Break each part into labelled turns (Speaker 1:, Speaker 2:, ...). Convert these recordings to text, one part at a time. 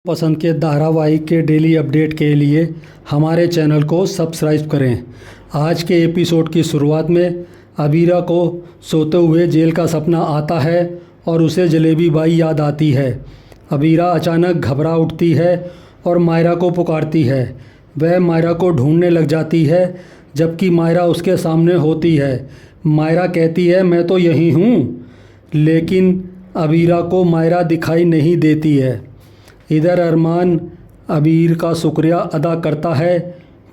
Speaker 1: पसंद के धारावाहिक के डेली अपडेट के लिए हमारे चैनल को सब्सक्राइब करें। आज के एपिसोड की शुरुआत में अबीरा को सोते हुए जेल का सपना आता है और उसे जलेबी बाई याद आती है। अबीरा अचानक घबरा उठती है और मायरा को पुकारती है। वह मायरा को ढूंढने लग जाती है जबकि मायरा उसके सामने होती है। मायरा कहती है, मैं तो यहीं हूँ, लेकिन अबीरा को मायरा दिखाई नहीं देती है। इधर अरमान अबीर का शुक्रिया अदा करता है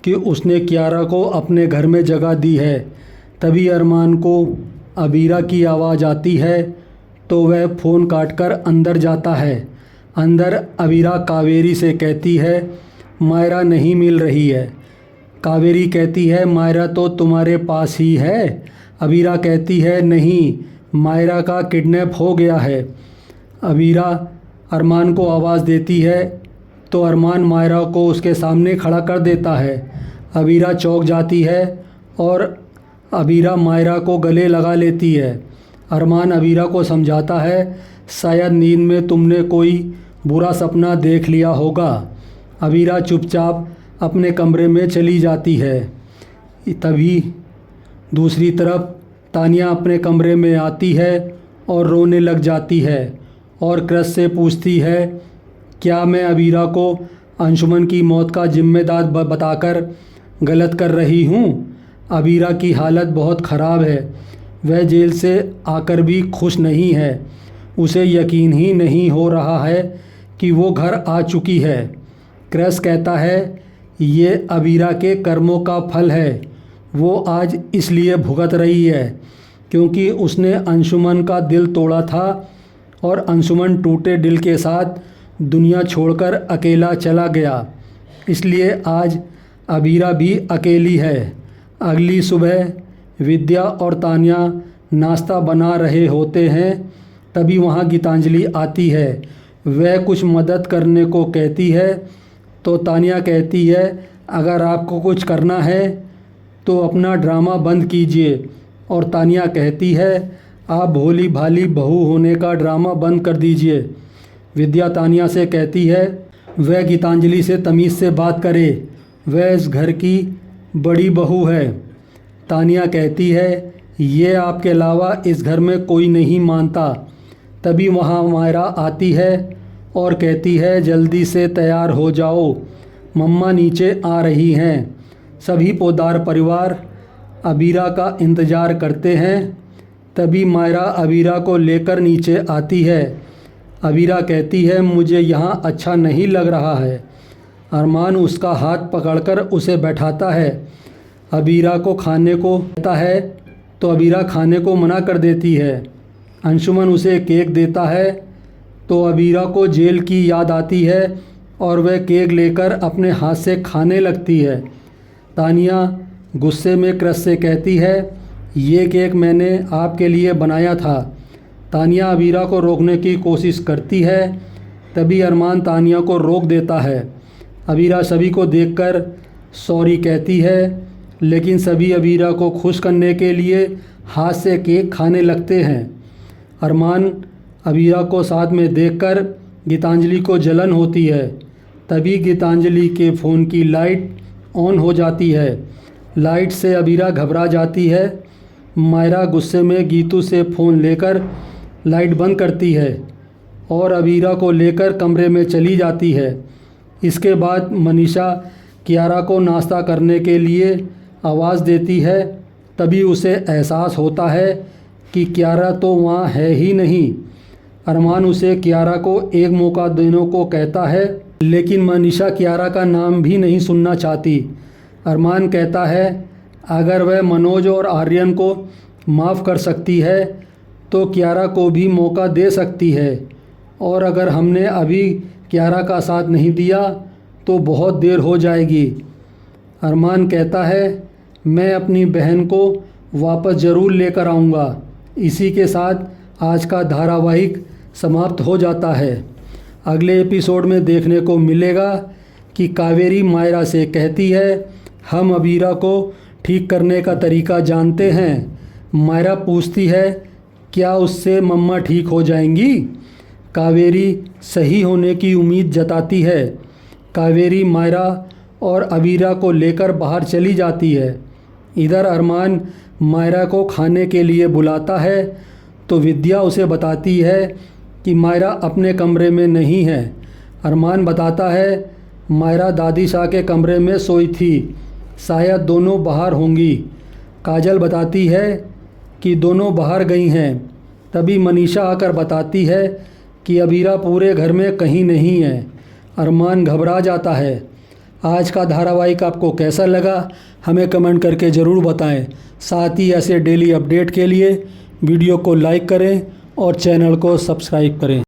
Speaker 1: कि उसने कियारा को अपने घर में जगह दी है। तभी अरमान को अबीरा की आवाज़ आती है तो वह फ़ोन काटकर अंदर जाता है। अंदर अबीरा कावेरी से कहती है, मायरा नहीं मिल रही है। कावेरी कहती है, मायरा तो तुम्हारे पास ही है। अबीरा कहती है, नहीं, मायरा का किडनैप हो गया है। अबीरा अरमान को आवाज़ देती है तो अरमान मायरा को उसके सामने खड़ा कर देता है। अबीरा चौंक जाती है और अबीरा मायरा को गले लगा लेती है। अरमान अबीरा को समझाता है, शायद नींद में तुमने कोई बुरा सपना देख लिया होगा। अबीरा चुपचाप अपने कमरे में चली जाती है। तभी दूसरी तरफ तानिया अपने कमरे में आती है और रोने लग जाती है और क्रश से पूछती है, क्या मैं अबीरा को अंशुमन की मौत का जिम्मेदार बताकर गलत कर रही हूँ? अबीरा की हालत बहुत ख़राब है। वह जेल से आकर भी खुश नहीं है। उसे यकीन ही नहीं हो रहा है कि वो घर आ चुकी है। क्रश कहता है, ये अबीरा के कर्मों का फल है। वो आज इसलिए भुगत रही है क्योंकि उसने अंशुमन का दिल तोड़ा था और अंशुमन टूटे दिल के साथ दुनिया छोड़कर अकेला चला गया। इसलिए आज अबीरा भी अकेली है। अगली सुबह विद्या और तानिया नाश्ता बना रहे होते हैं। तभी वहाँ गीतांजलि आती है। वह कुछ मदद करने को कहती है तो तानिया कहती है, अगर आपको कुछ करना है तो अपना ड्रामा बंद कीजिए। और तानिया कहती है, आप भोली भाली बहू होने का ड्रामा बंद कर दीजिए। विद्या तानिया से कहती है, वह गीतांजलि से तमीज़ से बात करे, वह इस घर की बड़ी बहू है। तानिया कहती है, ये आपके अलावा इस घर में कोई नहीं मानता। तभी वहाँ मायरा आती है और कहती है, जल्दी से तैयार हो जाओ, मम्मा नीचे आ रही हैं। सभी पोद्दार परिवार अबीरा का इंतज़ार करते हैं। तभी मायरा अबीरा को लेकर नीचे आती है। अबीरा कहती है, मुझे यहाँ अच्छा नहीं लग रहा है। अरमान उसका हाथ पकड़कर उसे बैठाता है। अबीरा को खाने को कहता है तो अबीरा खाने को मना कर देती है। अंशुमन उसे केक देता है तो अबीरा को जेल की याद आती है और वह केक लेकर अपने हाथ से खाने लगती है। तानिया गुस्से में क्रश से कहती है, ये केक मैंने आपके लिए बनाया था। तानिया अबीरा को रोकने की कोशिश करती है। तभी अरमान तानिया को रोक देता है। अबीरा सभी को देखकर सॉरी कहती है, लेकिन सभी अबीरा को खुश करने के लिए हाथ से केक खाने लगते हैं। अरमान अबीरा को साथ में देखकर गीतांजलि को जलन होती है। तभी गीतांजलि के फ़ोन की लाइट ऑन हो जाती है। लाइट से अबीरा घबरा जाती है। मायरा गुस्से में गीतू से फ़ोन लेकर लाइट बंद करती है और अबीरा को लेकर कमरे में चली जाती है। इसके बाद मनीषा कियारा को नाश्ता करने के लिए आवाज़ देती है। तभी उसे एहसास होता है कि कियारा तो वहाँ है ही नहीं। अरमान उसे कियारा को एक मौका देने को कहता है, लेकिन मनीषा कियारा का नाम भी नहीं सुनना चाहती। अरमान कहता है, अगर वह मनोज और आर्यन को माफ़ कर सकती है तो कियारा को भी मौका दे सकती है, और अगर हमने अभी कियारा का साथ नहीं दिया तो बहुत देर हो जाएगी। अरमान कहता है, मैं अपनी बहन को वापस ज़रूर लेकर आऊँगा। इसी के साथ आज का धारावाहिक समाप्त हो जाता है। अगले एपिसोड में देखने को मिलेगा कि कावेरी मायरा से कहती है, हम अबीरा को ठीक करने का तरीका जानते हैं। मायरा पूछती है, क्या उससे मम्मा ठीक हो जाएंगी? कावेरी सही होने की उम्मीद जताती है। कावेरी मायरा और अबीरा को लेकर बाहर चली जाती है। इधर अरमान मायरा को खाने के लिए बुलाता है तो विद्या उसे बताती है कि मायरा अपने कमरे में नहीं है। अरमान बताता है मायरा दादी शाह के कमरे में सोई थी, शायद दोनों बाहर होंगी। काजल बताती है कि दोनों बाहर गई हैं। तभी मनीषा आकर बताती है कि अबीरा पूरे घर में कहीं नहीं है। अरमान घबरा जाता है। आज का धारावाहिक आपको कैसा लगा हमें कमेंट करके ज़रूर बताएं। साथ ही ऐसे डेली अपडेट के लिए वीडियो को लाइक करें और चैनल को सब्सक्राइब करें।